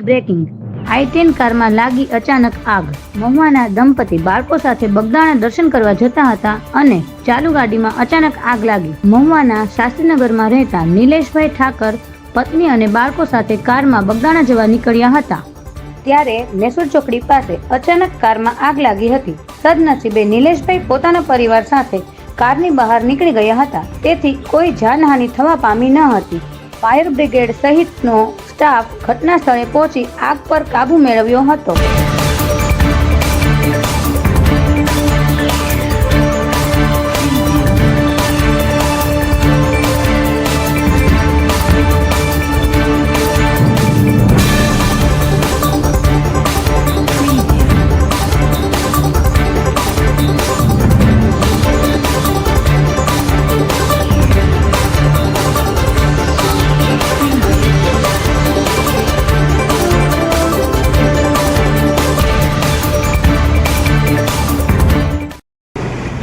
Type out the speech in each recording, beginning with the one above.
Breaking i10 કારમાં લાગી અચાનક આગ। મહુવાના દંપતી બાળકો સાથે બગદાણા દર્શન કરવા જતા હતા અને ચાલુ ગાડીમાં અચાનક આગ લાગી। મહુવાના શાસ્ત્રીનગરમાં રહેતા નિલેશભાઈ ઠાકર પત્ની અને બાળકો સાથે કારમાં બગદાણા જવા નીકળ્યા હતા ત્યારે નેસુર ચોકડી પાસે અચાનક કારમાં આગ લાગી હતી। સદનસીબે નિલેશભાઈ પોતાના પરિવાર સાથે કારની બહાર નીકળી ગયા હતા, તેથી કોઈ જાનહાનિ થવા પામી ન હતી। ફાયર બ્રિગેડ સહિતનો સ્ટાફ ઘટના સ્થળે પહોંચી આગ પર કાબુ મેળવ્યો હતો।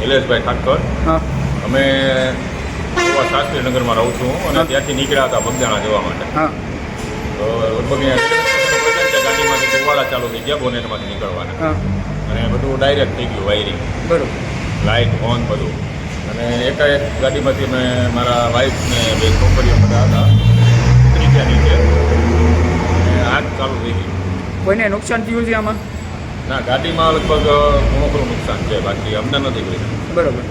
નિલેશભાઈ ઠાકર, અમે શાસ્ત્રીનગરમાં રહું છું અને ત્યાંથી નીકળ્યા હતા બગદાણા જવા માટે। તો લગભગ ગાડીમાંથી ગોવાળા ચાલુ થઈ ગયા, બોનેટમાંથી નીકળવાના અને બધું ડાયરેક્ટ થઈ ગયું, વાયરિંગ બરાબર, લાઇટ ઓન બધું। અને એકાએક ગાડીમાંથી મેં મારા વાઈફને બે છોકરીઓ બધા હતા ઉતરી ગયા નીચે અને આગ ચાલુ થઈ ગઈ। કોઈને નુકસાન થયું છે આમાં? ના, ગાડીમાં લગભગ ઘણું ખરું નુકસાન છે, બાકી અમને નથી કોઈ। બરાબર।